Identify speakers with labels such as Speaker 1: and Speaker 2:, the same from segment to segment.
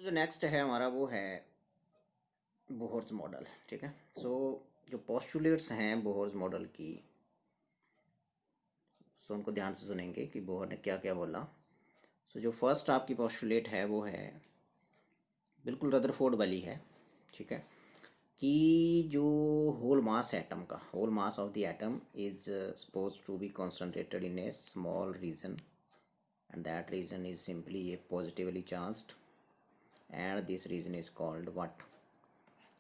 Speaker 1: जो नेक्स्ट है हमारा वो है बोहर्स मॉडल। ठीक है। सो जो पोस्टुलेट्स हैं बोहर्स मॉडल की, सो उनको ध्यान से सुनेंगे कि बोहर ने क्या क्या बोला। सो जो फर्स्ट आपकी पोस्टुलेट है वो है बिल्कुल रदरफोर्ड वाली है। ठीक है, कि जो होल मास एटम का whole mass of the atom is suppose to be concentrated in a small region and that region is simply a positively charged and this region is called what,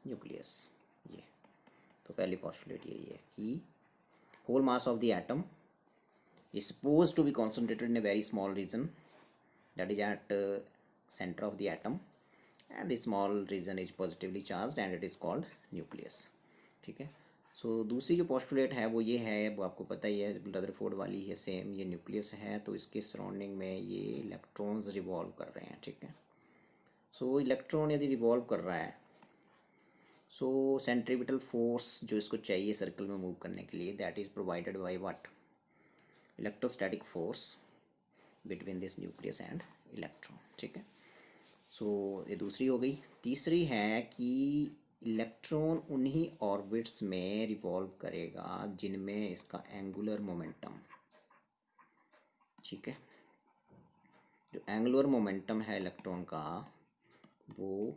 Speaker 1: nucleus. ये तो पहली postulate यही है कि whole mass of the atom is supposed to be concentrated in a very small region that is at center of the atom and the small region is positively charged and it is called nucleus। ठीक है। सो दूसरी जो postulate है वो ये है, वो आपको पता ही है, रदरफोर्ड वाली है सेम। ये न्यूक्लियस है तो इसके सराउंडिंग में ये इलेक्ट्रॉन्स रिवॉल्व कर रहे हैं। ठीक है। सो इलेक्ट्रॉन यदि रिवॉल्व कर रहा है, सो सेंट्रीपिटल फोर्स जो इसको चाहिए सर्कल में मूव करने के लिए, that is provided by what, electrostatic force between this nucleus and electron. ठीक है। सो ये दूसरी हो गई। तीसरी है कि इलेक्ट्रॉन उन्हीं ऑर्बिट्स में रिवॉल्व करेगा जिनमें इसका एंगुलर मोमेंटम, ठीक है, जो एंगुलर मोमेंटम है इलेक्ट्रॉन का वो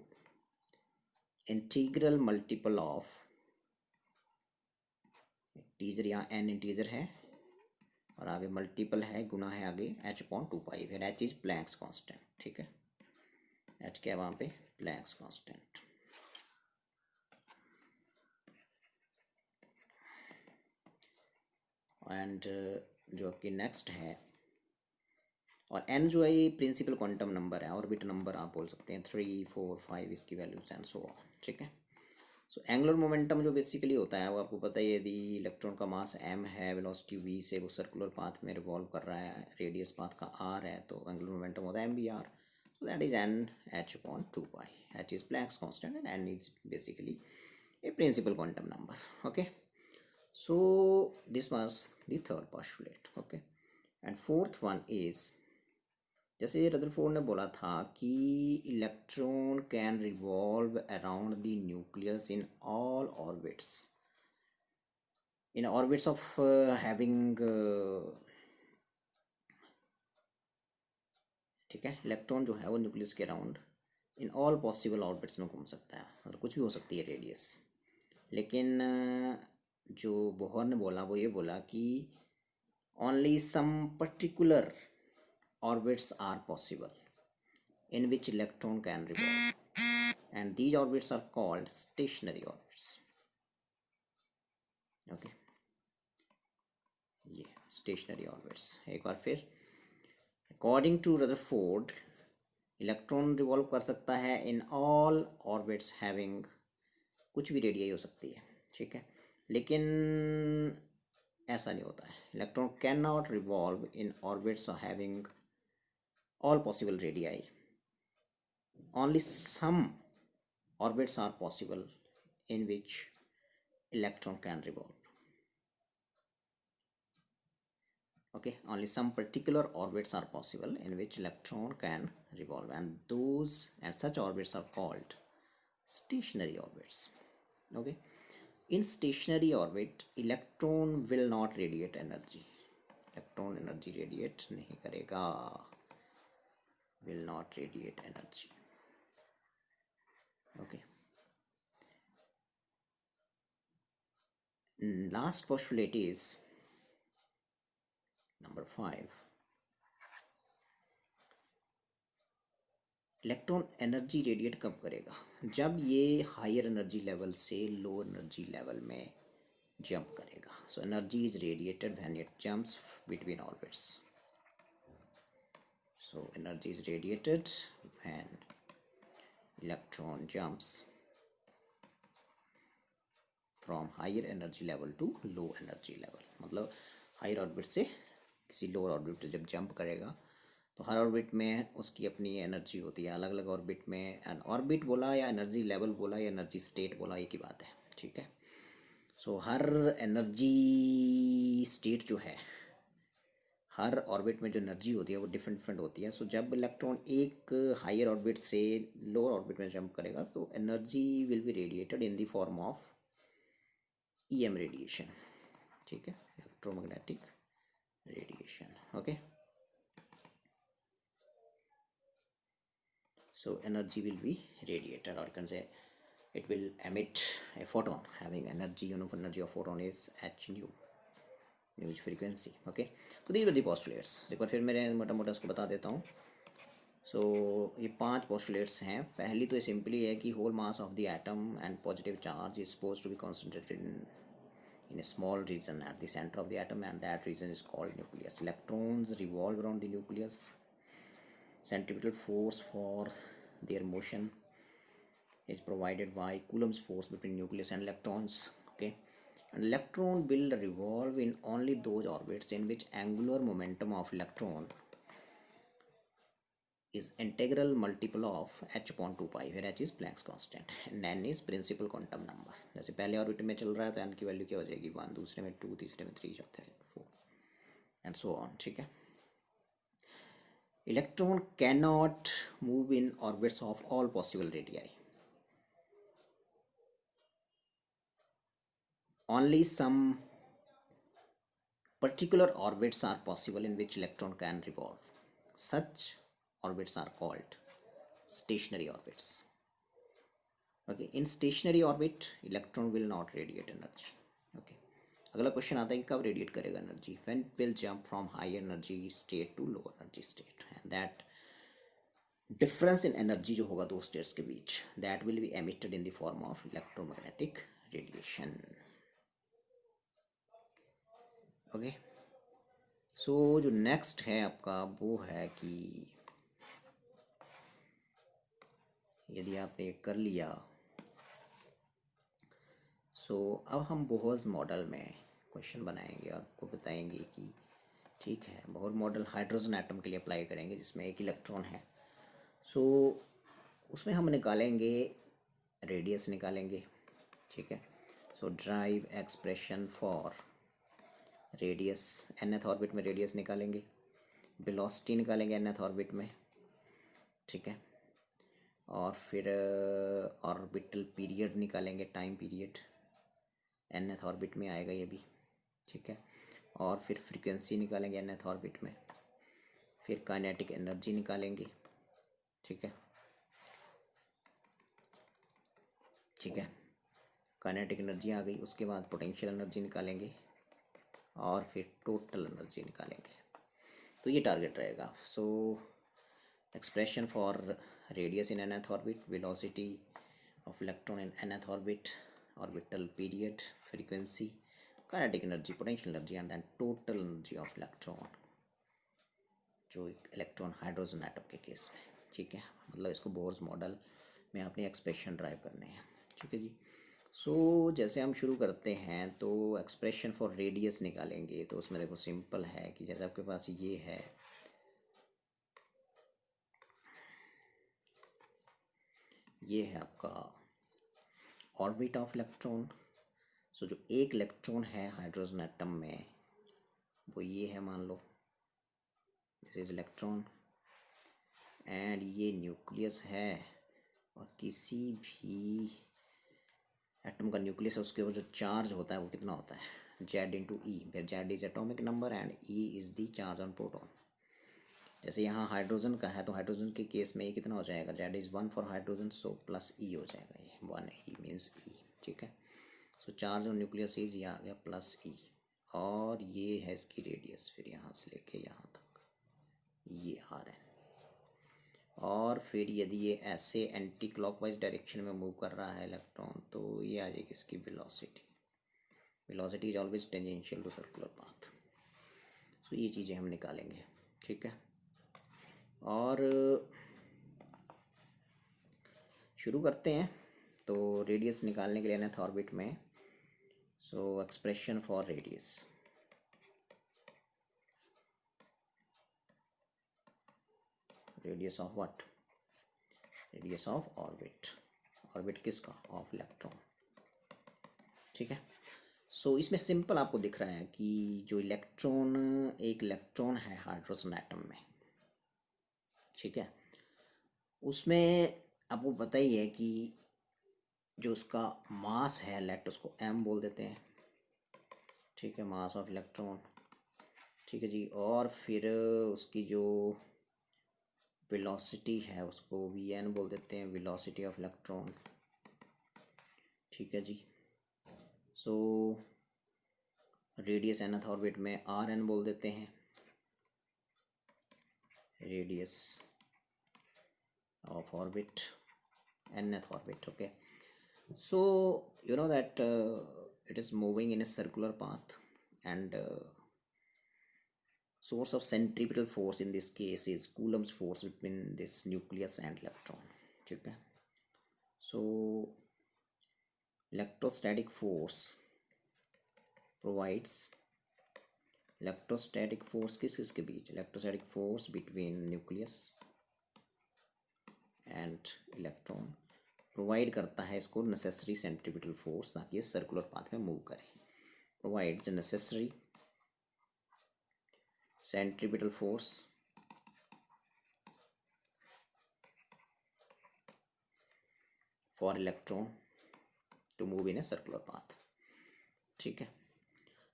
Speaker 1: इंटीग्रल मल्टीपल ऑफ टीजर, यहाँ एन इंटीजर है और आगे मल्टीपल है, गुना है आगे h/2π, फिर h इज प्लैंक्स कांस्टेंट। ठीक है, h क्या है वहाँ पे, प्लैंक्स कांस्टेंट। एंड जो आपकी नेक्स्ट है, और n जो है ये प्रिंसिपल क्वांटम नंबर है, ऑर्बिट नंबर आप बोल सकते हैं, 3 4 5 इसकी वैल्यूज एंड सो ऑन। ठीक है। सो एंगुलर मोमेंटम जो बेसिकली होता है वो आपको पता है, यदि इलेक्ट्रॉन का मास m है, वेलोसिटी v से वो सर्कुलर पाथ में रिवॉल्व कर रहा है, रेडियस पाथ का r है, तो एंगुलर मोमेंटम होता है mvr। so that is n h/2π, h is Planck's constant and n is basically a principal quantum number। okay, so this was the third postulate। okay, and fourth one is, जैसे Rutherford ने बोला था कि electron can revolve around the nucleus in all orbits, in orbits of having, ठीक है, electron जो है वो न्यूक्लियस के around in all possible orbits में घूम सकता है, मतलब कुछ भी हो सकती है रेडियस। लेकिन जो बोहर ने बोला वो ये बोला कि only some particular orbits are possible in which electron can revolve and these orbits are called stationary orbits। okay, ये stationary orbits। एक बार फिर, according to Rutherford, electron revolve कर सकता है इन ऑल ऑर्बिट्स हैविंग, कुछ भी रेडियाई हो सकती है। ठीक है, लेकिन ऐसा नहीं होता है, electron can not revolve in orbits having all possible radii, only some orbits are possible in which electron can revolve। okay, only some particular orbits are possible in which electron can revolve and those and such orbits are called stationary orbits। okay, in stationary orbit electron will not radiate energy, electron energy radiate नहीं करेगा, will not radiate energy। okay, last postulate is number 5। Electron energy radiate कब करेगा, जब ये higher energy level से low energy level में jump करेगा। So energy is radiated when it jumps between orbits. So energy is radiated when electron jumps from higher energy level to low energy level, मतलब higher orbit से किसी lower orbit जब jump करेगा तो हर orbit में उसकी अपनी एनर्जी होती है, अलग अलग ऑर्बिट में। एंड ऑर्बिट बोला या एनर्जी लेवल बोला या एनर्जी स्टेट बोला, एक ही बात है। ठीक है। सो हर एनर्जी स्टेट जो है, हर ऑर्बिट में जो एनर्जी होती है वो डिफरेंट डिफरेंट होती है। सो जब इलेक्ट्रॉन एक हायर ऑर्बिट से लोअर ऑर्बिट में जंप करेगा तो energy will be radiated in the form of EM radiation, ठीक है, electromagnetic radiation. Okay, so energy will be radiated, or you can say it will emit a photon having energy, uniform energy of photon is h nu, nu is frequency। okay, so these were the postulates। एक बार फिर मेरे मोटा मोटा इसको बता देता हूँ। सो ये 5 postulates हैं। पहली तो सिंपली है कि whole mass of the atom and positive charge is suppose to be concentrated in a small region at the center of the atom, and that region is called nucleus। electrons revolve around the nucleus। centripetal force for their motion is provided by Coulomb's force between nucleus and electrons। okay, an electron will revolve in only those orbits in which angular momentum of electron is integral multiple of h upon 2 pi, where h is Planck's constant and n is principal quantum number। जैसे पहले orbit में चल रहा है तो n की value क्या हो जाएगी 1, दूसरे में 2, तीसरे में 3, चौथे में 4 एंड सो ऑन। ठीक है, electron cannot move in orbits of all possible radii। only some particular orbits are possible in which electron can revolve। such orbits are called stationary orbits। okay, in stationary orbit electron will not radiate energy। okay, अगला question आता है कि कब radiate करेगा energy, when will jump from high energy state to lower energy state, and that difference in energy जो होगा दो states के बीच, that will be emitted in the form of electromagnetic radiation. Okay, so जो next है आपका वो है कि यदि आपने कर लिया सो अब हम बोहर्स मॉडल में क्वेश्चन बनाएंगे और आपको बताएंगे कि ठीक है, बोहर मॉडल हाइड्रोजन एटम के लिए अप्लाई करेंगे जिसमें एक इलेक्ट्रॉन है। सो उसमें हम निकालेंगे रेडियस निकालेंगे। ठीक है, so derive expression for radius, nth orbit में रेडियस निकालेंगे, वेलोसिटी निकालेंगे nth ऑर्बिट में। ठीक है, और फिर ऑर्बिटल पीरियड निकालेंगे, टाइम पीरियड nth ऑर्बिट में आएगा ये भी। ठीक है, और फिर फ्रीक्वेंसी निकालेंगे nth ऑर्बिट में, फिर काइनेटिक एनर्जी निकालेंगे। ठीक है, ठीक है, काइनेटिक एनर्जी आ गई, उसके बाद पोटेंशियल एनर्जी निकालेंगे और फिर टोटल एनर्जी निकालेंगे। तो ये टारगेट रहेगा। So expression for radius in nth orbit, velocity of electron in nth orbit, orbital period, frequency, kinetic energy, potential energy and then total energy of electron, जो एक electron hydrogen atom के case में। ठीक है, मतलब इसको Bohr's model में आपने एक्सप्रेशन ड्राइव करने हैं। ठीक है जी। सो जैसे हम शुरू करते हैं तो एक्सप्रेशन फॉर रेडियस निकालेंगे, तो उसमें देखो सिंपल है कि जैसे आपके पास ये है, ये है आपका ऑर्बिट ऑफ इलेक्ट्रॉन। सो जो एक इलेक्ट्रॉन है हाइड्रोजन एटम में वो ये है, मान लो दिस इज इलेक्ट्रॉन, एंड ये न्यूक्लियस है, और किसी भी एटम का न्यूक्लियस है उसके ऊपर जो चार्ज होता है वो कितना होता है, Z इंटू ई, फिर Z is atomic number and E is the charge on proton. जैसे यहाँ हाइड्रोजन का है तो हाइड्रोजन के केस में ये कितना हो जाएगा, Z is 1 for hydrogen, so plus E हो जाएगा, ये 1 E मीन्स E। ठीक है, सो चार्ज ऑन न्यूक्लियस इज, ये आ गया प्लस E, और ये है इसकी रेडियस, फिर यहाँ से लेके यहाँ तक ये R है, और फिर यदि ये ऐसे एंटी क्लॉकवाइज डायरेक्शन में मूव कर रहा है इलेक्ट्रॉन तो ये आ जाएगी इसकी velocity. Velocity is always tangential to circular path. So ये चीज़ें हम निकालेंगे। ठीक है, और शुरू करते हैं। तो रेडियस निकालने के लिए nth ऑर्बिट में, सो expression for radius, radius of what, radius of orbit, orbit किसका, ऑफ इलेक्ट्रॉन। ठीक है, सो इसमें सिंपल आपको दिख रहा है कि जो इलेक्ट्रॉन, एक इलेक्ट्रॉन है हाइड्रोजन एटम में, ठीक है, उसमें आपको पता ही है कि जो उसका मास है, लेट उसको m बोल देते हैं, ठीक है, मास ऑफ इलेक्ट्रॉन, ठीक है जी। और फिर उसकी जो वेलोसिटी है उसको vn बोल देते हैं, वेलोसिटी ऑफ इलेक्ट्रॉन, ठीक है जी। सो रेडियस nth ऑर्बिट में rn बोल देते हैं, radius of orbit, nth orbit, okay. So you know that it is moving in a circular path, and source of centripetal force in this case is Coulomb's force between this nucleus and electron, ठीक है। So electrostatic force provides, electrostatic force किस किस के बीच, electrostatic force between nucleus and electron provide करता है इसको necessary centripetal force, ताकि ये सर्कुलर पाथ में मूव करे। Provides necessary centripetal force for electron to move in a circular path, ठीक है।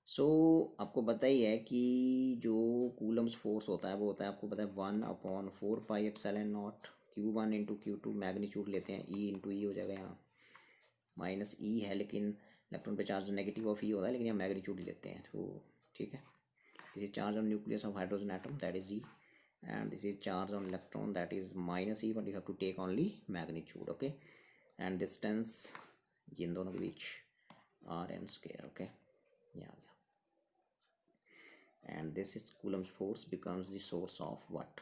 Speaker 1: सो आपको पता ही है कि जो कूलम्स फोर्स होता है वो होता है, आपको पता है 1/4πε0 Q1 इंटू Q2, मैग्नीट्यूड लेते हैं E इंटू ई हो जाएगा, यहाँ माइनस ई है लेकिन इलेक्ट्रॉन पे चार्ज नेगेटिव ऑफ ई होता है, लेकिन यहाँ मैग्नीट्यूड लेते हैं, तो ठीक है। This is charge on nucleus of hydrogen atom, that is E, and this is charge on electron, that is minus e, but you have to take only magnitude, okay, and distance ये इन दोनों के बीच rn square, okay, yeah, and this is Coulomb's force becomes the source of what,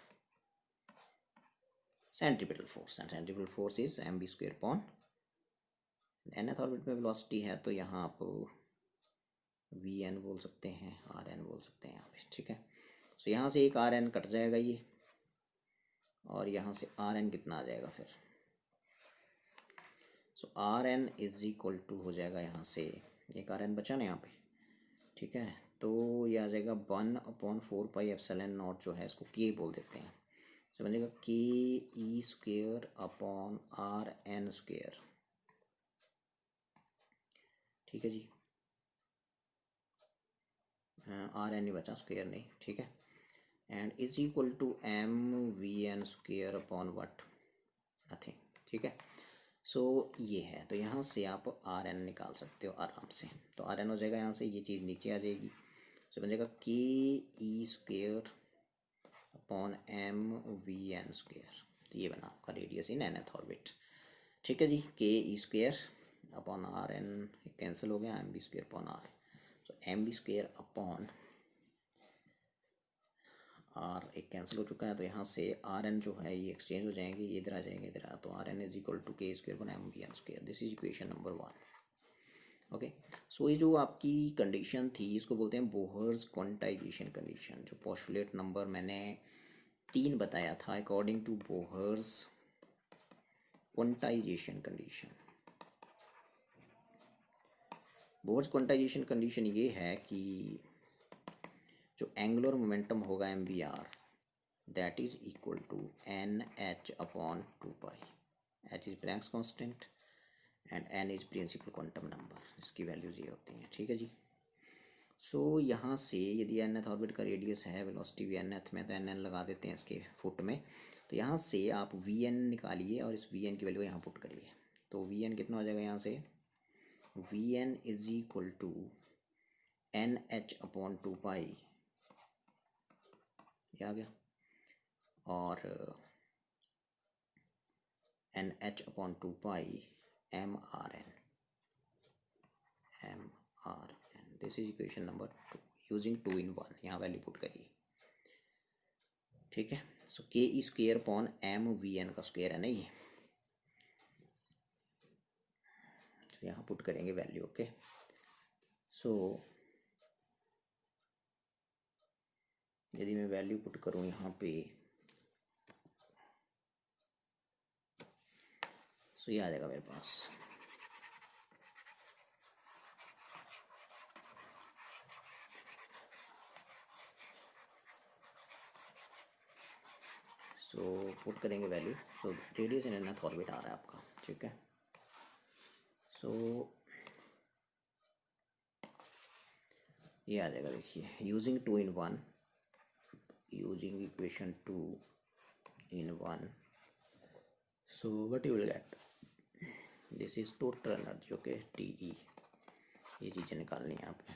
Speaker 1: centripetal force, and centripetal force is mv square upon nth orbit में velocity है, तो यहाँ आप vn बोल सकते हैं, rn बोल सकते हैं यहाँ पे, ठीक है। सो यहाँ से एक rn कट जाएगा ये, और यहाँ से rn कितना आ जाएगा फिर, सो rn इज इक्वल टू हो जाएगा, यहाँ से एक rn बचा ना यहाँ पे, ठीक है, तो ये आ जाएगा 1/4πε0 जो है, इसको k बोल देते हैं, तो बनेगा k e square upon rn square, ठीक है जी, rn नहीं बचा, स्क्वेयर नहीं, ठीक है, and is equal to m vn square upon what, nothing, ठीक है। सो ये है, तो यहाँ से आप rn निकाल सकते हो आराम से, तो rn हो जाएगा, यहाँ से ये चीज़ नीचे आ जाएगी, तो बन जाएगा k e square upon m vn square, तो ये बना आपका रेडियस इन nth ऑर्बिट, ठीक है जी। k e square upon rn cancel हो गया, mv स्क्वेयर अपॉन r, तो mv स्क्वेयर अपॉन r एक कैंसिल हो चुका है, तो यहाँ से rn जो है ये एक्सचेंज हो जाएंगे, ये इधर आ जाएंगे, इधर आ, तो rn is equal to k square upon m v n square, this is equation number 1, okay. So ये जो आपकी कंडीशन थी इसको बोलते हैं बोहर्स क्वांटाइजेशन कंडीशन, जो पोस्टुलेट नंबर मैंने 3 बताया था, according to Bohr's quantization condition. Bohr's quantization condition ये है कि जो एंगुलर मोमेंटम होगा M V R, that is equal to N H upon 2 pi, H is Planck's constant and N is principal quantum number, इसकी values ये होती हैं, ठीक है जी। सो यहाँ से यदि एन एथ ऑर्बिट का रेडियस है, वेलोसिटी भी एन एथ में, तो एन एन लगा देते हैं इसके फुट में, तो यहाँ से आप वी एन निकालिए और इस वी एन की वैल्यू यहाँ पुट करिए, तो वी एन कितना हो जाएगा, यहाँ से V N is equal to N H upon 2 pi, ये आ गया, और N H upon 2 pi M R N, this is equation number 2 using 2 in 1, यहाँ वैल्यू पुट करिए, ठीक है। So K E square upon M V N का square है ना ये, तो यहाँ पुट करेंगे वैल्यू, ओके। सो यदि मैं वैल्यू पुट करूँ यहाँ पे, सो ये आ जाएगा मेरे पास सो पुट करेंगे value, so radius in nth orbit आ रहा है आपका, ठीक है। सो ये आ जाएगा, देखिए using 2 in 1, using equation 2 in 1, so what you will get, this is total energy, okay, TE, ये चीज़ें निकालनी है आपने,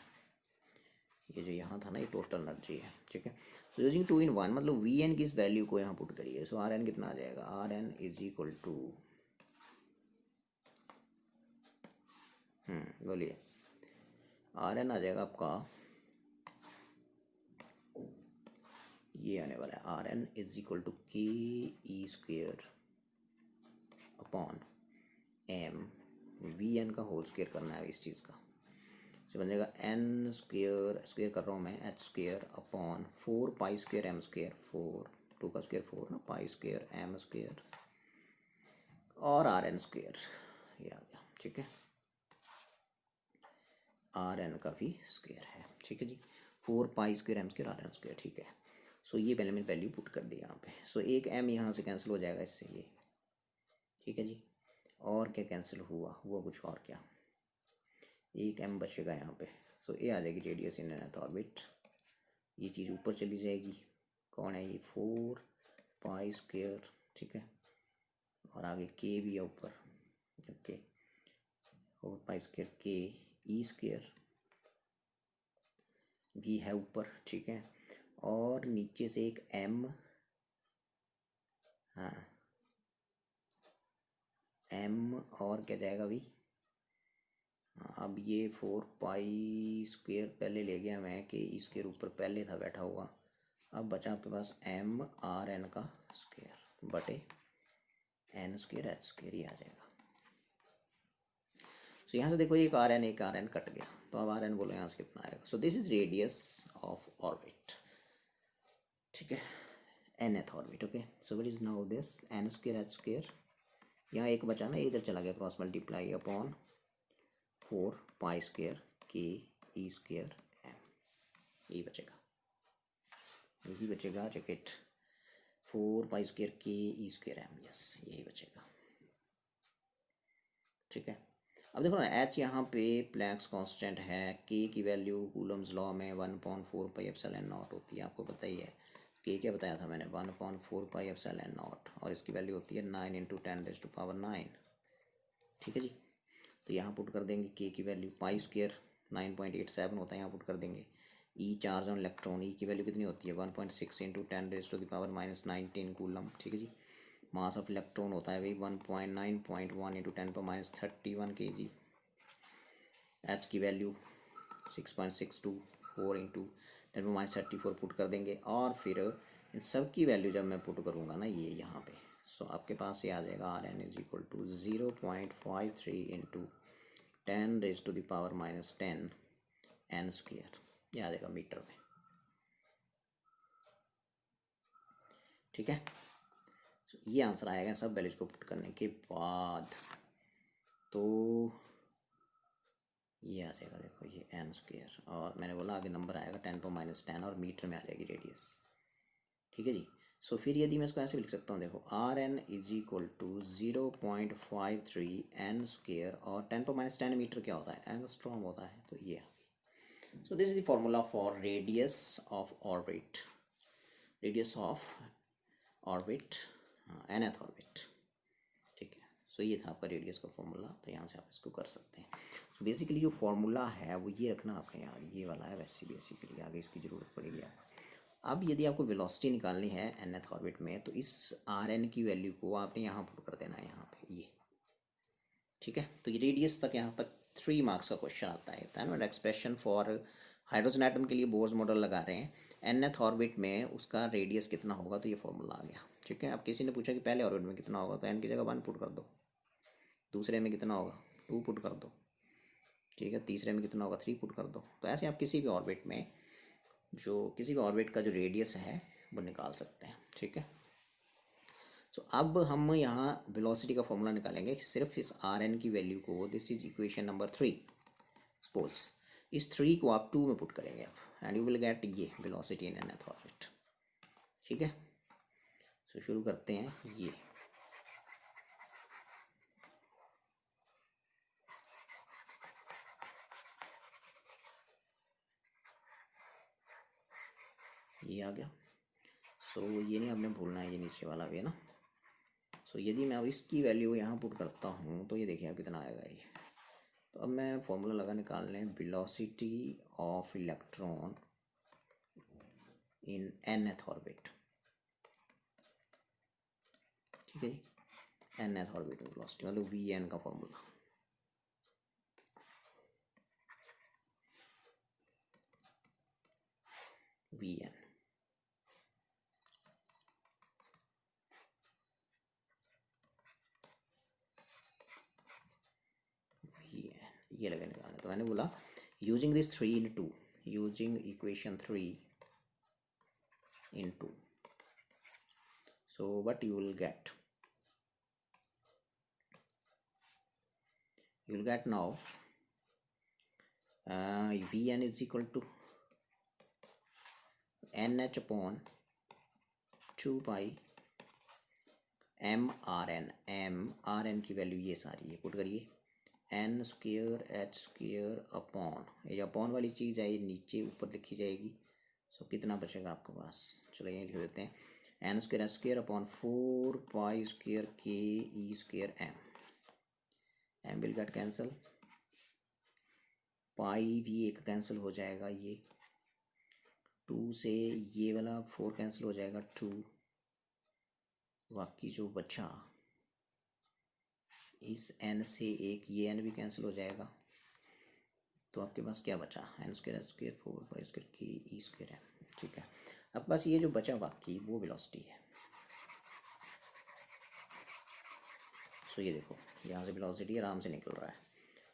Speaker 1: ये जो यहाँ था ना ये टोटल एनर्जी है, ठीक है। तो यूजिंग 2 in 1 मतलब Vn की इस वैल्यू को यहाँ पुट करिए, सो Rn कितना आ जाएगा, Rn इज इक्वल टू, बोलिए, Rn आ जाएगा आपका, ये आने वाला है Rn is equal to KE² upon m, Vn का होल स्क्वायर करना है इस चीज़ का, तो बन जाएगा n स्क्वायर, स्क्वायर कर रहा हूँ मैं, h square upon 4 pi square m square, 4 2 का स्क्वायर 4 ना, पाई स्क्वायर m स्क्वायर और Rn स्क्वायर, ये आ गया, ठीक है। Rn का भी स्क्वायर है, ठीक है जी, 4 pi square m square Rn square, ठीक है। सो ये पहले मैंने वैल्यू पुट कर दी यहाँ पे, सो एक m यहाँ से कैंसिल हो जाएगा इससे, ये ठीक है जी। और क्या कैंसिल हुआ, कुछ और क्या, एक m बचेगा यहाँ पे, सो ये आ जाएगी रेडियस इन एनथ ऑर्बिट, ये चीज़ ऊपर चली जाएगी, कौन है ये, 4 पाई स्क्वायर, ठीक है, और आगे k भी है ऊपर, okay, 4 pi square k, E square भी है ऊपर, ठीक है, और नीचे से एक m, हाँ m, और क्या जाएगा अभी, अब ये 4 पाई स्क्वायर पहले ले गया मैं, कि ई स्क्वायर ऊपर पहले था बैठा हुआ, अब बचा आपके पास m Rn का स्क्वायर बटे n स्क्वायर h स्क्वायर, ये आ जाएगा। सो यहाँ से देखो एक Rn कट गया, तो अब Rn बोलो यहाँ से कितना आएगा, सो this is radius of orbit, ठीक है, nth orbit, okay. So what is now this n square h square, यहाँ एक बचा ना, इधर चला गया, cross multiply upon 4 pi square k E square m, यही बचेगा, यही बचेगा jacket, 4 pi square k E square m, yes यही बचेगा, ठीक है। अब देखो ना h यहाँ पे प्लैंक्स कांस्टेंट है, k की वैल्यू कूलम्स लॉ में 1/4 पाई एप्सिलॉन नॉट होती है, आपको पता ही है, k क्या बताया था मैंने, 1/4 पाई एप्सिलॉन नॉट, और इसकी वैल्यू होती है 9 × 10⁻⁹, ठीक है जी। तो यहाँ पुट कर देंगे k की वैल्यू, पाई स्क्वायर 9.87 होता है, यहाँ पुट कर देंगे, ई चार्ज ऑन इलेक्ट्रॉन, ई की वैल्यू कितनी होती है, 1.6 × 10⁻⁻19 कूलम, ठीक है जी। मास ऑफ इलेक्ट्रॉन होता है भाई 1.9.1 × 10⁻31 kg, एच की वैल्यू 6.624 × 10⁻34 पुट कर देंगे, और फिर इन सब की वैल्यू जब मैं पुट करूँगा ना ये यहाँ पे, सो आपके पास ये आ जाएगा Rn is equal to 0.53 × 10⁻⁻10 n square, ये आ जाएगा मीटर में, ठीक है। ये आंसर आएगा सब वैल्यूज को पुट करने के बाद, तो ये आ जाएगा, देखो ये n स्क्वायर, और मैंने बोला आगे नंबर आएगा 10⁻10 और मीटर में आ जाएगी रेडियस, ठीक है जी। सो फिर यदि मैं इसको ऐसे भी लिख सकता हूँ, देखो Rn is equal to 0.53 n square, और 10⁻10 मीटर क्या होता है, एंगस्ट्रॉम होता है, तो ये सो this is the formula for radius of orbit, radius of orbit, nth orbit, ठीक है। सो ये था आपका रेडियस का फॉर्मूला, तो यहाँ से आप इसको कर सकते हैं। सो बेसिकली जो फॉर्मूला है वो ये रखना आपने यार, ये वाला है, वैसे बेसिकली आगे इसकी ज़रूरत पड़ेगी आपको। अब यदि आपको वेलोसिटी निकालनी है nth ऑर्बिट में, तो इस Rn की वैल्यू को आपने यहाँ पुट कर देना है, यहाँ पे ये, ठीक है। तो ये रेडियस तक, यहाँ तक 3 मार्क्स का क्वेश्चन आता है ना, एक्सप्रेशन फॉर हाइड्रोजन एटम के लिए बोर्स मॉडल लगा रहे हैं, nth ऑर्बिट में उसका रेडियस कितना होगा, तो ये फॉर्मूला आ गया, ठीक है। अब किसी ने पूछा कि पहले ऑर्बिट में कितना होगा, तो n की जगह 1 पुट कर दो, दूसरे में कितना होगा 2 पुट कर दो, ठीक है, तीसरे में कितना होगा 3 पुट कर दो। तो ऐसे आप किसी भी ऑर्बिट में, जो किसी भी ऑर्बिट का जो रेडियस है वो निकाल सकते हैं, ठीक है। सो अब हम यहाँ वेलोसिटी का फॉर्मूला निकालेंगे, सिर्फ इस Rn की वैल्यू को, this is equation number 3, suppose इस 3 को आप 2 में पुट करेंगे आप, एंड यू विल गेट ये वेलोसिटी इन nth ऑर्बिट, ठीक है। सो शुरू करते हैं। ये आ गया। सो ये नहीं आपने भूलना है, ये नीचे वाला भी है ना। सो यदि मैं अब इसकी वैल्यू यहाँ पुट करता हूँ तो ये देखिए अब कितना आएगा ये। तो अब मैं फॉर्मूला लगा निकाल लें, velocity of electron in nth orbit. ठीक है जी, nth ऑर्बिट वेलोसिटी मतलब vn का फॉर्मूला। vn ये लगा निकालना। तो मैंने बोला using this 3 × 2, using equation 3 × 2, so what you will get, you will get now Vn is equal to nh upon 2 pi mRn की वैल्यू ये सारी है, पुट करिए n square h square upon, ये अपॉन वाली चीज़ है ये नीचे ऊपर लिखी जाएगी। सो कितना बचेगा आपके पास, चलो ये लिख देते हैं, n square h square upon 4 pi square k e square m will get cancel, pi भी एक कैंसिल हो जाएगा, ये 2 से ये वाला 4 कैंसिल हो जाएगा 2, बाकी जो बचा इस n से एक ये n भी कैंसिल हो जाएगा। तो आपके पास क्या बचा, n square h square 4 pi square k e square m। ठीक है, अब बस ये जो बचा बाकी वो वेलोसिटी है। सो ये देखो यहाँ से वेलोसिटी आराम से निकल रहा है।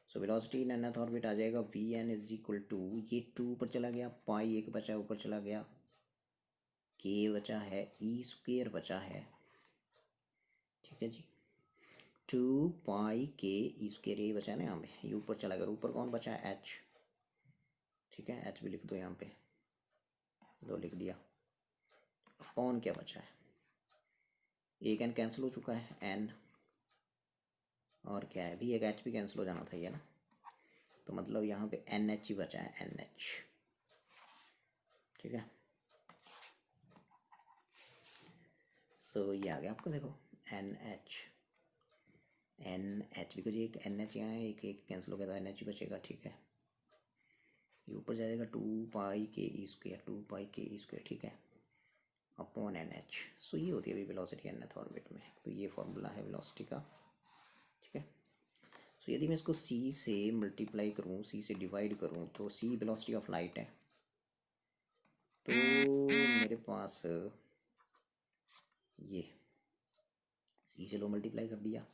Speaker 1: So velocity in nth orbit आ जाएगा vn इज इक्वल टू, ये 2 ऊपर चला गया, पाई एक बचा ऊपर चला गया, k बचा है, e स्क्वेयर बचा है। ठीक है जी, 2 पाई k e स्क्वेयर ये बचा है ना, यहाँ पे ये ऊपर चला गया, ऊपर कौन बचा है h। ठीक है, h भी लिख दो यहाँ पे, लो लिख दिया। अपॉन क्या बचा है, एक n कैंसिल हो चुका है n, और क्या है भी एक h भी कैंसिल हो जाना था ये ना, तो मतलब यहाँ पे NH ही बचा है, NH। ठीक है, सो ये आ गया आपको, देखो NH बिकॉज एक NH यहाँ है, एक कैंसिल हो गया तो NH ही बचेगा। ठीक है, ये ऊपर जाएगा 2 पाई k e स्क्वेयर, 2 पाई k e स्क्वेयर। ठीक है, अपॉन NH। सो ये होती है अभी वेलोसिटी nth ऑर्बिट में। तो ये फॉर्मूला है वेलोसिटी का। ठीक है, सो यदि मैं इसको c से मल्टीप्लाई करूँ, c से डिवाइड करूँ, तो c वेलोसिटी ऑफ लाइट है, तो मेरे पास ये c से लो मल्टीप्लाई कर दिया।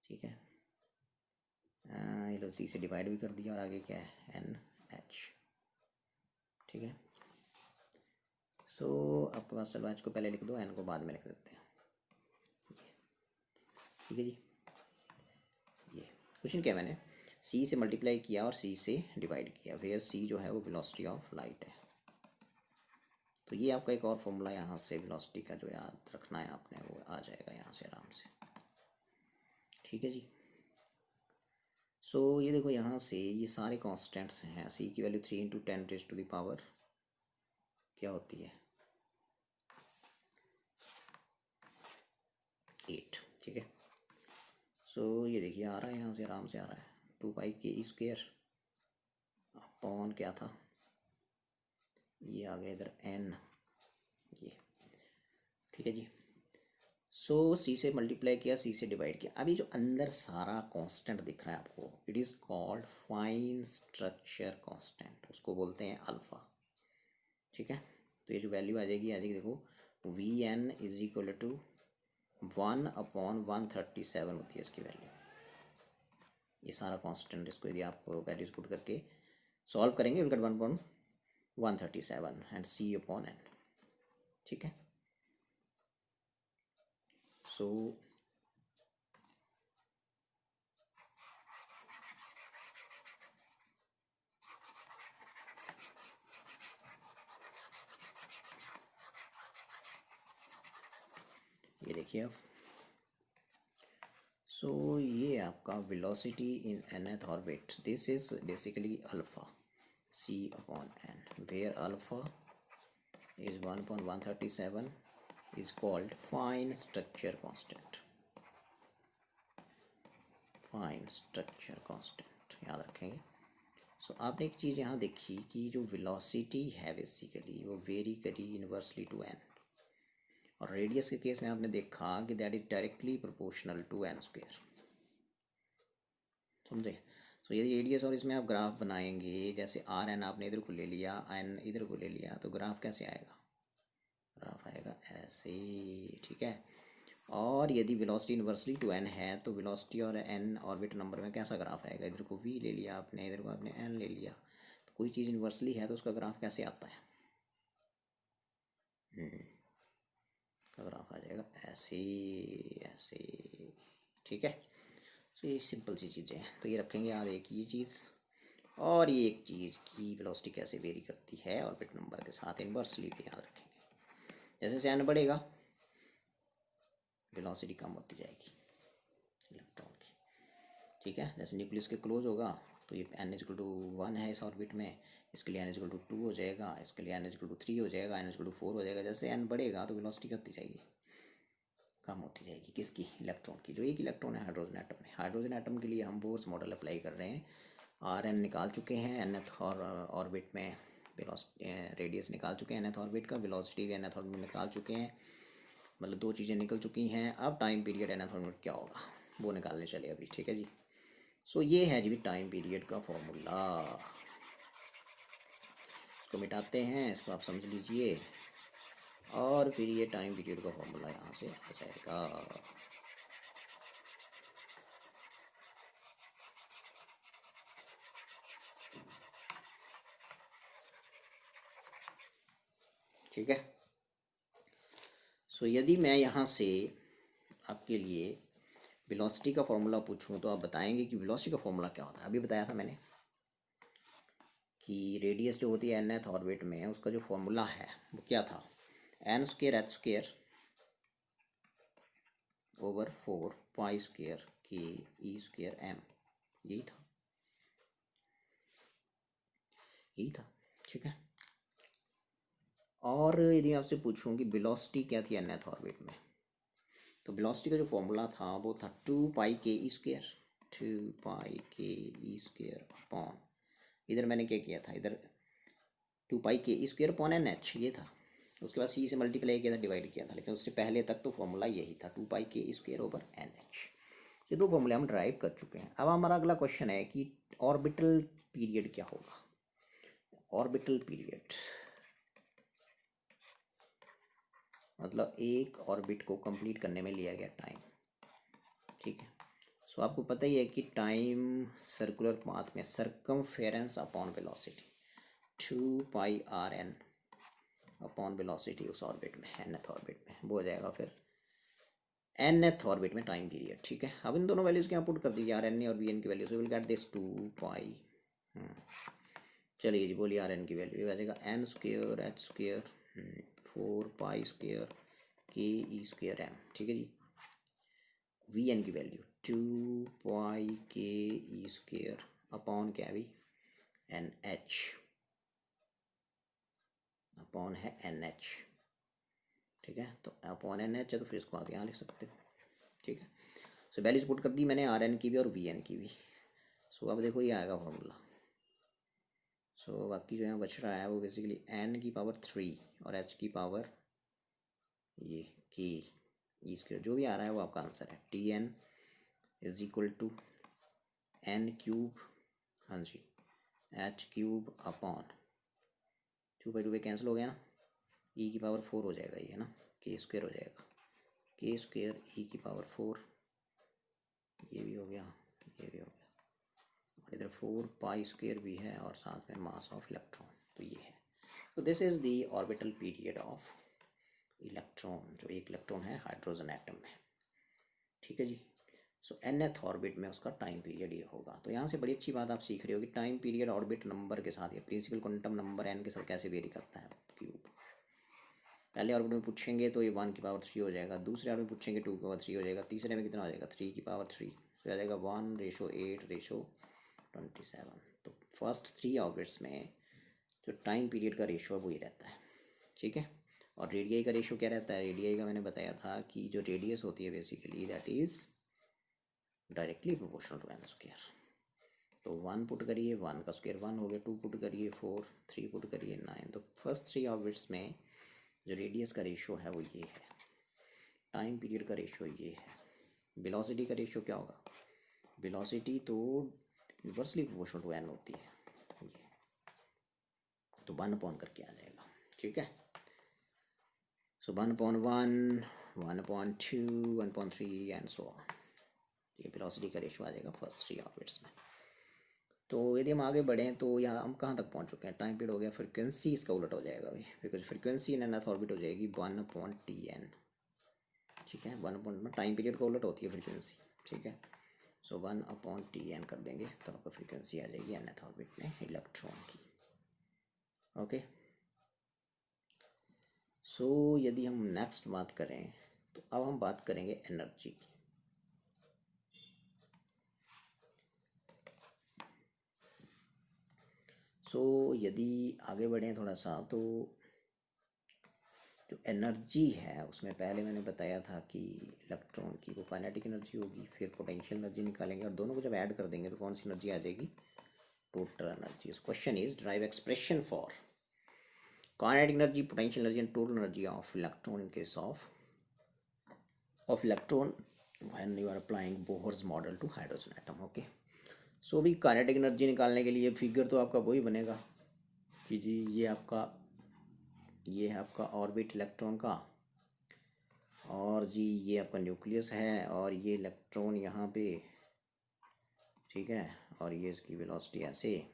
Speaker 1: ठीक है, ये लो c से डिवाइड भी कर दिया, और आगे क्या है NH। ठीक है, सो आपके पास, चलो h को पहले लिख दो, n को बाद में लिख देते हैं। ठीक है जी, ये क्वेश्चन क्या, मैंने c से मल्टीप्लाई किया और c से डिवाइड किया, वेयर c जो है वो वेलोसिटी ऑफ लाइट है। तो ये आपका एक और फॉर्मूला यहाँ से वेलोसिटी का जो याद रखना है आपने, वो आ जाएगा यहाँ से आराम से। ठीक है जी, सो ये देखो यहाँ से ये सारे कांस्टेंट्स हैं, c की वैल्यू 3 × 10⁻⁴ क्या होती है 8। ठीक है, सो ये देखिए आ रहा है यहाँ से आराम से आ रहा है, 2 पाई k e स्क्वेयर अपॉन क्या था, ये आ गया इधर n, ये। ठीक है जी, सो c से मल्टीप्लाई किया, c से डिवाइड किया। अभी जो अंदर सारा कांस्टेंट दिख रहा है आपको, it is called fine structure constant, उसको बोलते हैं अल्फ़ा। ठीक है, तो ये जो वैल्यू आ जाएगी देखो Vn इज इक्वल टू 1/137 होती है इसकी वैल्यू। ये सारा कांस्टेंट, इसको यदि आप वैल्यूज पुट करके सॉल्व करेंगे, विल गेट 1/137 एंड c/n। ठीक है, सो केयर। सो ये आपका velocity in nth orbit, this is basically alpha c upon n, where alpha is 1/137 is called fine structure constant, fine structure constant याद रखेंगे। सो आपने एक चीज़ यहाँ देखी कि जो वेलोसिटी है बेसिकली वो वेरी करी इन्वर्सली टू एन, और रेडियस के केस में आपने देखा कि that is directly proportional to N square, समझे। सो यदि रेडियस और इसमें आप ग्राफ बनाएंगे, जैसे आर एन आपने इधर को ले लिया, एन इधर को ले लिया, तो ग्राफ कैसे आएगा, ग्राफ आएगा ऐसे, ठीक है। और यदि वेलोसिटी इन्वर्सली टू एन है तो वेलोसिटी और एन ऑर्बिट नंबर में कैसा ग्राफ आएगा, इधर को वी ले लिया आपने, इधर को आपने एन ले लिया, तो कोई चीज़ इन्वर्सली है तो उसका ग्राफ कैसे आता है, का ग्राफ आ जाएगा ऐसे ऐसे, ठीक है। तो ये सिंपल सी चीज़ें हैं, तो ये रखेंगे याद एक ये चीज़, और ये एक चीज़ की वेलोसिटी कैसे वेरी करती है ऑर्बिट नंबर के साथ इन्वर्सली भी याद रखेंगे। जैसे जैसे एन बढ़ेगा वेलोसिटी कम होती जाएगी इलेक्ट्रॉन की, ठीक है। जैसे न्यूक्लियस के क्लोज होगा तो ये n इक्वल टू 1 है इस ऑर्बिट में, इसके लिए n इक्वल टू 2 हो जाएगा, इसके लिए n इक्वल टू 3 हो जाएगा, n इक्वल टू 4 हो जाएगा। जैसे n बढ़ेगा तो वेलोसिटी क्या होती जाएगी, कम होती जाएगी, किसकी, इलेक्ट्रॉन की। जो एक इलेक्ट्रॉन है हाइड्रोजन एटम में, हाइड्रोजन एटम के लिए हम बोर्स मॉडल अप्लाई कर रहे हैं, आर एन निकाल चुके हैं, nth और ऑर्बिट में रेडियस निकाल चुके हैं nth ऑर्बिट का, वेलोसिटी भी nth ऑर्बिट में निकाल चुके हैं, मतलब दो चीज़ें निकल चुकी हैं। अब टाइम पीरियड nth ऑर्बिट क्या होगा वो निकालने चले अभी, ठीक है जी। सो ये है जी टाइम पीरियड का फॉर्मूला, इसको मिटाते हैं, इसको आप समझ लीजिए, और फिर ये टाइम पीरियड का फॉर्मूला यहाँ से आ जाएगा। ठीक है। सो यदि मैं यहाँ से आपके लिए वेलोसिटी का फॉर्मूला पूछूं तो आप बताएंगे कि वेलोसिटी का फॉर्मूला क्या होता है। अभी बताया था मैंने कि रेडियस जो होती है nth ऑर्बिट में, उसका जो फॉर्मूला है वो क्या था, n square h square over 4 pi square के ई स्क्वायर m, यही था, यही था, ठीक है। और यदि मैं आपसे पूछूं कि वेलोसिटी क्या थी nth ऑर्बिट में, तो वेलोसिटी का जो फॉर्मूला था वो था 2 pi K E square, 2 pi K E square upon, इधर मैंने क्या किया था, इधर 2 pi K E square upon N H, ये था। उसके बाद सी से मल्टीप्लाई किया था, डिवाइड किया था, लेकिन उससे पहले तक तो फॉर्मूला यही था, 2 pi K E square over N H. ये दो फॉर्मूले हम ड्राइव कर चुके हैं। अब हमारा अगला क्वेश्चन है कि ऑर्बिटल पीरियड क्या होगा। ऑर्बिटल पीरियड मतलब एक ऑर्बिट को कंप्लीट करने में लिया गया टाइम, ठीक है। सो आपको पता ही है कि टाइम सर्कुलर पाथ में circumference upon velocity 2 pi R N upon velocity उस ऑर्बिट में, nth ऑर्बिट में, वो हो जाएगा फिर nth ऑर्बिट में टाइम पीरियड, ठीक है। अब इन दोनों वैल्यूज़ के यहाँ पुट कर दीजिए, आर एन और वी एन की value, so will get this 2 pi, चलिए जी बोलिए आर एन की वैल्यू, ये बचेगा N square H square 4 pi square K E square M, ठीक है जी। वी एन की value 2 pi K E square upon क्या भी एन एच, अपॉन है एन एच, ठीक है। तो अपॉन एन एच है तो फिर इसको आप यहाँ लिख सकते हो, ठीक है। सो वैल्यूज पुट कर दी मैंने आर एन की भी और वी एन की भी। सो अब देखो ये आएगा फॉर्मूला। सो बाकी जो यहाँ बच रहा है वो बेसिकली एन की पावर 3 और एच की पावर ये के ई स्क्वायर, जो भी आ रहा है वो आपका आंसर है। T N is equal to N cube, हाँ जी, एच क्यूब अपॉन 2/2 कैंसिल हो गया ना, ई की पावर 4 हो जाएगा ये, है ना, के स्क्वायर हो जाएगा, के स्क्वायर ई की पावर 4, ये भी हो गया, ये भी हो गया, और इधर 4 पाई स्क्वायर भी है और साथ में मास ऑफ इलेक्ट्रॉन, तो ये है। तो this is the orbital period of electron, जो एक इलेक्ट्रॉन है हाइड्रोजन एटम में, ठीक है जी। सो nth ऑर्बिट में उसका टाइम पीरियड ये होगा। तो यहाँ से बड़ी अच्छी बात आप सीख रहे हो कि टाइम पीरियड ऑर्बिट नंबर के साथ या प्रिंसिपल क्वांटम नंबर n के साथ कैसे वेरी करता है क्यूब। पहले ऑर्बिट में पूछेंगे तो ये 1 की पावर 3 हो जाएगा, दूसरे ऑर्बिट में पूछेंगे 2 की पावर 3 हो जाएगा, तीसरे में कितना हो जाएगा 3 की पावर 3, तो आ जाएगा 1:8:27। तो फर्स्ट 3 ऑर्बिट्स में जो टाइम पीरियड का रेशो है वही रहता है, ठीक है। और रेडियाई का रेशो क्या रहता है, रेडियाई का मैंने बताया था कि जो रेडियस होती है basically that is directly proportional to N square. तो 1 पुट करिए, 1 का स्क्वायर 1 हो गया, 2 पुट करिए 4, 3 पुट करिए 9। तो फर्स्ट 3 ऑर्बिट्स में जो रेडियस का रेशो है वो ये है, टाइम पीरियड का रेशो ये है। वेलोसिटी का रेशो क्या होगा, वेलोसिटी तो इन्वर्सली प्रोपोर्शनल टू एन होती है ये, तो 1 करके आ जाएगा, ठीक है। सो 1/1, 1/2, 1/3 एंड सो ऑन, ये वेलोसिटी का रेशो आ जाएगा फर्स्ट 3 ऑर्बिट्स में। तो यदि हम आगे बढ़ें तो यहाँ हम कहाँ तक पहुँच चुके हैं, टाइम पीरियड हो गया, फ्रिक्वेंसी इसका उलट हो जाएगा भाई, because frequency in nth orbit हो जाएगी 1/Tn, ठीक है। 1 टाइम पीरियड का उलट होती है फ्रिक्वेंसी, ठीक है। सो 1/Tn कर देंगे तो आपको फ्रिक्वेंसी आ जाएगी एनथ ऑर्बिट में इलेक्ट्रॉन की, ओके। सो यदि हम नेक्स्ट बात करें तो अब हम बात करेंगे एनर्जी की। सो यदि आगे बढ़ें थोड़ा सा तो जो एनर्जी है उसमें पहले मैंने बताया था कि इलेक्ट्रॉन की वो काइनेटिक एनर्जी होगी, फिर पोटेंशियल एनर्जी निकालेंगे और दोनों को जब ऐड कर देंगे तो कौन सी एनर्जी आ जाएगी, total energy. Question is derive expression for kinetic energy, potential energy and total energy of electron in case of electron when you are applying Bohr's model to hydrogen atom, okay. So भी kinetic energy निकालने के लिए figure तो आपका वही बनेगा कि जी ये है आपका ऑर्बिट इलेक्ट्रॉन का, और जी ये आपका न्यूक्लियस है, और ये इलेक्ट्रॉन यहाँ पे, ठीक है, और ये इसकी वेलोसिटी ऐसे,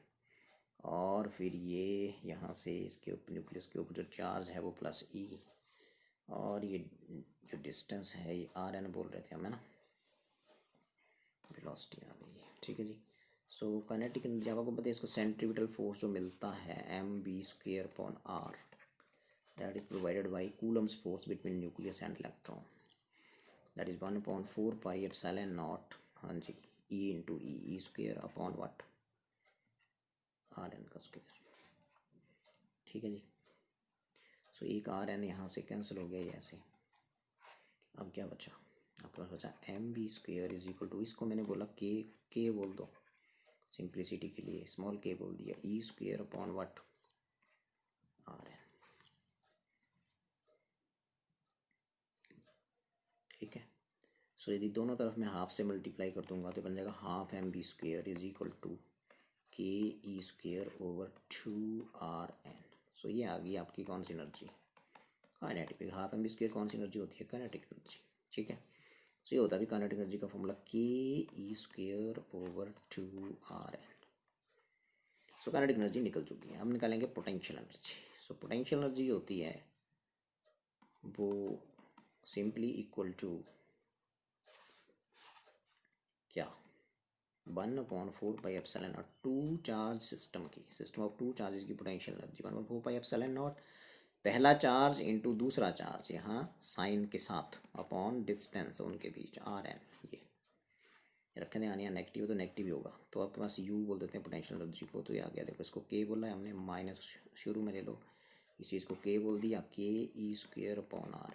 Speaker 1: और फिर ये यहाँ से इसके ऊपर न्यूक्लियस के ऊपर जो चार्ज है वो प्लस ई, और ये जो डिस्टेंस है ये RN बोल रहे थे हम, है ना, वेलोसिटी आ गई है, ठीक है जी। सो काइनेटिक एनर्जी आपको पता है, इसको सेंट्रीपिटल फोर्स जो मिलता है mv²/r that is provided by Coulomb's force between nucleus and electron, that is 1/4 pi epsilon naught, हाँ जी, E into E square upon what, RN का स्क्वायर, ठीक है जी। सो एक RN यहाँ से कैंसिल हो गया ये ऐसे, अब क्या बचा आपके पास बचा mv² इज इक्वल टू, इसको मैंने बोला के बोल दो सिंप्लिसिटी के लिए, स्मॉल के बोल दिया, E²/what, RN, ठीक है। सो यदि दोनों तरफ मैं हाफ से मल्टीप्लाई कर दूंगा तो बन जाएगा ½ mv² is equal to ke²/2RN। सो ये आ गई आपकी कौन सी एनर्जी, काइनेटिक। ½ mv² कौन सी एनर्जी होती है, काइनेटिक एनर्जी, ठीक है। सो ये होता है भी काइनेटिक एनर्जी का formula ke²/2RN। So kinetic energy निकल चुकी है, अब निकालेंगे potential energy. So potential energy जो होती है वो सिंपली इक्वल टू क्या, 1/4 pi epsilon naught, two charge system की, सिस्टम ऑफ टू चार्जेस की potential energy 1/4 pi epsilon naught, पहला चार्ज इंटू दूसरा चार्ज यहाँ साइन के साथ अपॉन डिस्टेंस उनके बीच RN, ये रखें ध्यान, यहाँ नेगेटिव तो नेगेटिव ही होगा, तो आपके पास U बोल देते हैं पोटेंशियल एनर्जी को, तो ये आ गया, देखो इसको K बोला है हमने, माइनस शुरू में ले लो, इस चीज़ को K बोल दिया, ke²/RN,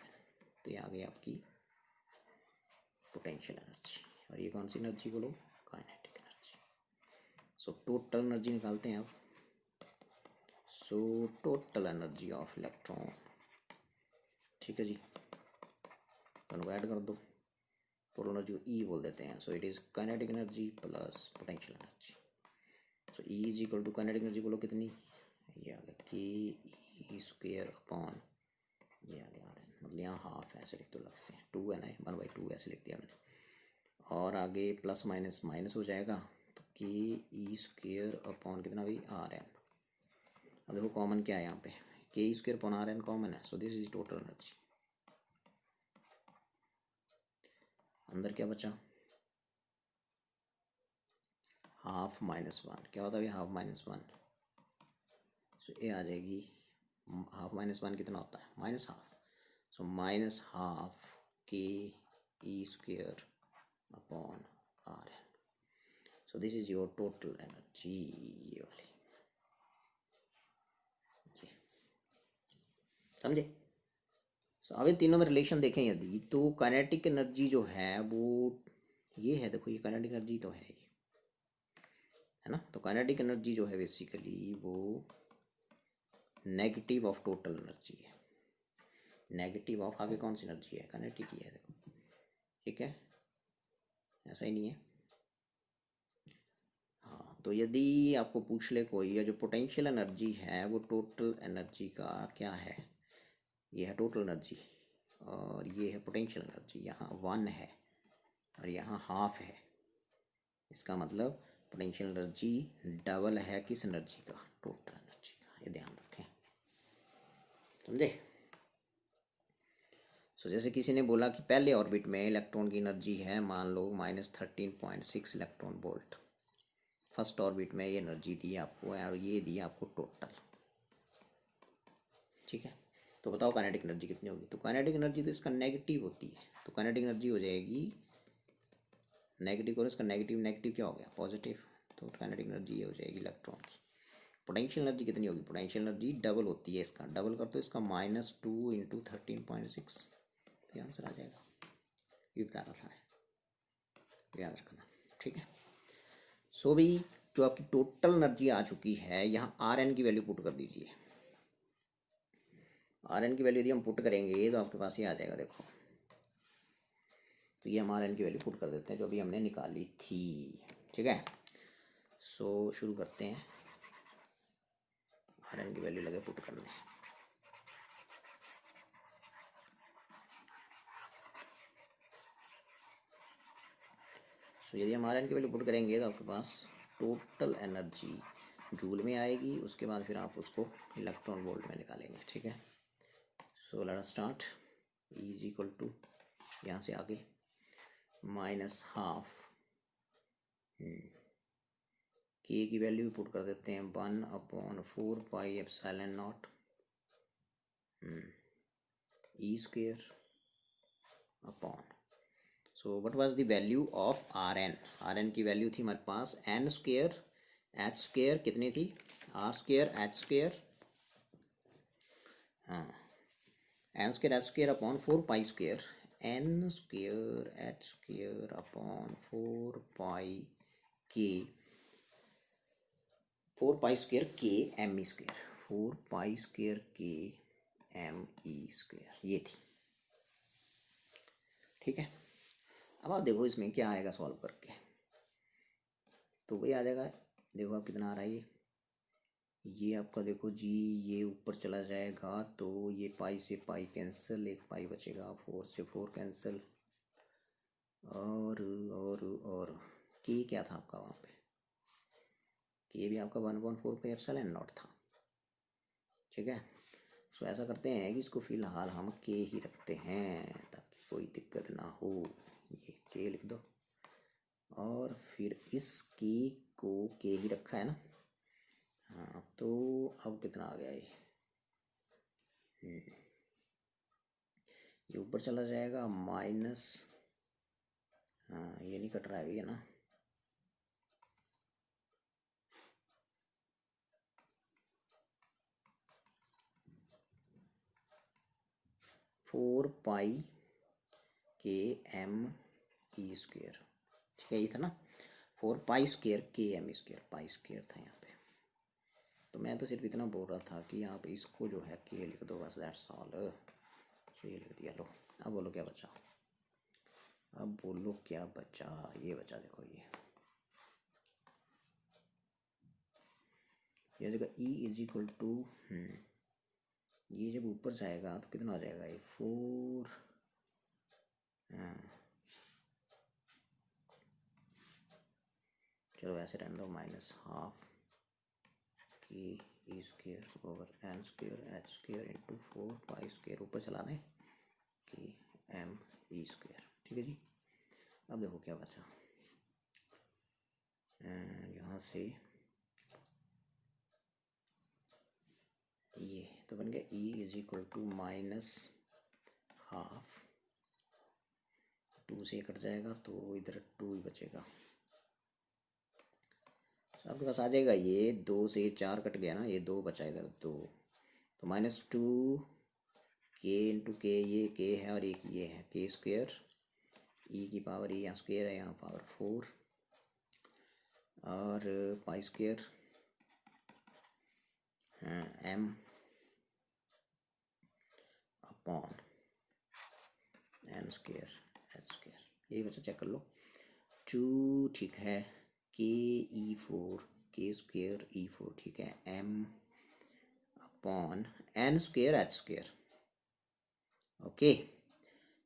Speaker 1: तो ये आ गई आपकी पोटेंशियल एनर्जी, और ये कौन सी एनर्जी बोलो, kinetic energy. So total energy निकालते हैं अब। So total energy of electron, ठीक है जी, दोनों ऐड कर दो, टोटल एनर्जी को E बोल देते हैं। So it is kinetic energy plus potential energy. So E is equal to kinetic energy बोलो कितनी, ये आ गया ke² अपॉन, ये आ गया RN, मतलब यहाँ हाफ ऐसे लिख दो अलग से, 2 है ना, 1/2 ऐसे लिख दिया मैंने, और आगे प्लस माइनस माइनस हो जाएगा, तो ke² अपॉन कितना भाई RN। अब देखो कॉमन क्या है यहाँ पे, ke² अपॉन RN कॉमन है, सो दिस इज टोटल एनर्जी। अंदर क्या बचा, ½ - 1, क्या होता है ½ - 1, सो ये आ जाएगी, ½ - 1 कितना होता है, -½ सो minus half K E square upon R N. So this is your total energy, ये वाली, ये समझे। सो अब इन तीनों में रिलेशन देखें यदि, तो काइनेटिक एनर्जी जो है वो ये है, देखो ये काइनेटिक एनर्जी तो है ना। तो काइनेटिक एनर्जी जो है बेसिकली वो नेगेटिव ऑफ टोटल एनर्जी है। नेगेटिव ऑफ आगे कौन सी एनर्जी है, काइनेटिक ही है, देखो ठीक है, ऐसा ही नहीं है। हाँ, तो यदि आपको पूछ ले कोई, या जो पोटेंशियल एनर्जी है वो टोटल एनर्जी का क्या है, ये है टोटल एनर्जी और ये है पोटेंशियल एनर्जी, यहाँ 1 है और यहाँ हाफ है, इसका मतलब पोटेंशियल एनर्जी डबल है किस एनर्जी का, टोटल एनर्जी का, ये ध्यान रखें, समझे। सो जैसे किसी ने बोला कि पहले ऑर्बिट में इलेक्ट्रॉन की एनर्जी है मान लो -13.6 इलेक्ट्रॉन वोल्ट, फर्स्ट ऑर्बिट में ये एनर्जी दी आपको और ये दी आपको टोटल, ठीक है। तो बताओ काइनेटिक एनर्जी कितनी होगी, तो काइनेटिक एनर्जी तो इसका नेगेटिव होती है, तो काइनेटिक एनर्जी हो जाएगी नेगेटिव, और इसका नेगेटिव नेगेटिव क्या हो गया, पॉजिटिव, तो काइनेटिक एनर्जी ये हो जाएगी इलेक्ट्रॉन की। पोटेंशियल एनर्जी कितनी होगी, पोटेंशियल एनर्जी डबल होती है इसका, डबल कर तो इसका -2 × 13.6, ये आंसर आ जाएगा, ये बता रहा था, याद रखना, ठीक है। सो भी जो आपकी टोटल एनर्जी आ चुकी है, यहाँ आर एन की वैल्यू पुट कर दीजिए, आर एन की वैल्यू यदि हम पुट करेंगे तो आपके पास ये आ जाएगा, देखो तो ये हम आर एन की वैल्यू पुट कर देते हैं जो अभी हमने निकाली थी, ठीक है। सो शुरू करते हैं, आर एन की वैल्यू लगे पुट करने। सो यदि हम आर एन की वैल्यू पुट करेंगे तो आपके पास टोटल एनर्जी जूल में आएगी, उसके बाद फिर आप उसको इलेक्ट्रॉन वोल्ट में निकालेंगे, ठीक है। So let us start, E is equal to यहाँ से आगे -12 के की वैल्यू पुट कर देते हैं 1/4 pi epsilon naught E square upon, so what was the value of R N, R N की वैल्यू थी हमारे पास एन स्क्वेयर एच स्क्वेयर, कितनी थी, आर स्क्वेयर एच स्क्वेयर, हाँ N square H square upon 4 pi square, N square H square upon 4 pi K, 4 pi square K M E square, 4 pi square K M E square, ये थी, ठीक है। अब आप देखो इसमें क्या आएगा सॉल्व करके, तो वही आ जाएगा, देखो आप कितना आ रहा है, ये आपका देखो जी, ये ऊपर चला जाएगा तो ये पाई से पाई कैंसिल, एक पाई बचेगा, 4 से 4 कैंसिल, और के क्या था आपका वहाँ पे, के भी आपका 1/4 पे एप्सिलॉन नॉट था, ठीक है। सो ऐसा करते हैं कि इसको फिलहाल हम के ही रखते हैं ताकि कोई दिक्कत ना हो, ये के लिख दो, और फिर इस के को के ही रखा है ना, हाँ तो अब कितना आ गया ये ऊपर चला जाएगा माइनस, हाँ ये नहीं कट रहा है ये ना, फोर पाई के एम ई स्क्वेयर, ठीक है, ये था ना 4 pi square K M E square, pi square था यहाँ पे, तो मैं तो सिर्फ इतना बोल रहा था कि आप इसको जो है के लिख दो बस, दैट्स ऑल, तो ये लिख दिया, लो अब बोलो क्या बचा, अब बोलो क्या बचा, ये बचा देखो ये जगह ई इज इक्वल टू, ये जब ऊपर जाएगा तो कितना हो जाएगा ये 4, चलो ऐसे रहने दो, -12 K E square over N square H square into 4 pi square, ऊपर चलाना है के एम ई स्क्वेयर, ठीक है जी। अब देखो क्या बचा, यहाँ से ये तो बन गया E is equal to -12 half, 2 से कट जाएगा तो इधर 2 ही बचेगा। तो आपके पास आ जाएगा ये 2 से 4 कट गया ना, ये 2 बचा इधर 2, तो -2 के इंटू के, ये के है और एक ये है के स्क्वेयर, ई की पावर ई यहाँ स्क्वेयर है, यहाँ पावर 4 और pi square M upon N square H square, यही बच्चा चेक कर लो। 2 ठीक है, के ई 4 के स्क्वेयर ई 4 ठीक है, M upon N square H square. Okay,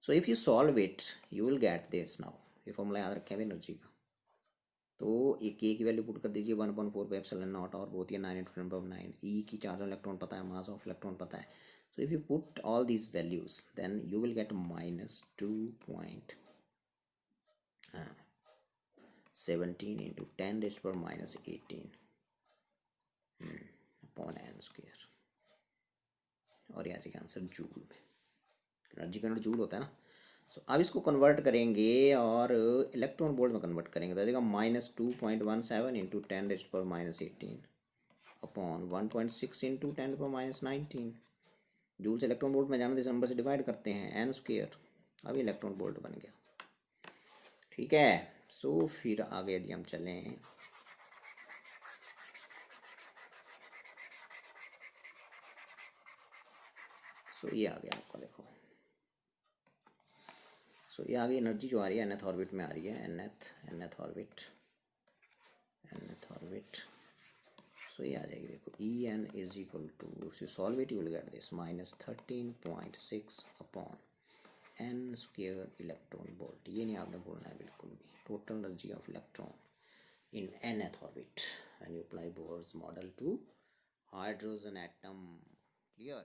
Speaker 1: so if you solve it you will get this. Now ये फॉर्मूला याद रखें एनर्जी का, तो ये के की वैल्यू पुट कर दीजिए 1/4 पे एप्सिलॉन नॉट, और बहुत ही 9 × 10⁹ ई की चार्ज इलेक्ट्रॉन पता है, मास ऑफ इलेक्ट्रॉन पता है। So if you put all these values then you will get -2.17 into 10⁻18 upon N square, और यहाँ से आंसर जूल में, एनर्जी का जूल होता है ना। सो अब इसको कन्वर्ट करेंगे और इलेक्ट्रॉन वोल्ट में कन्वर्ट करेंगे, तो आ जाएगा -2.17 इंटू 10⁻18 अपॉन 1.6 इंटू 10⁻19। जूल से इलेक्ट्रॉन वोल्ट में जाना, तो इस नंबर से डिवाइड करते हैं एन स्क्वेयर, अभी इलेक्ट्रॉन वोल्ट बन गया। ठीक है, सो फिर आगे यदि हम चलें, सो ये आ गया आपका, देखो सो ये आगे एनर्जी जो आ रही है nth ऑर्बिट में आ रही है, nth ऑर्बिट, सो ये आ जाएगी, देखो En is equal to, if you solve it you will get this -13.6 upon n square electron volt. ये नहीं आपने बोलना है बिल्कुल भी, total energy of electron in nth orbit when you apply Bohr's model to hydrogen atom. Clear?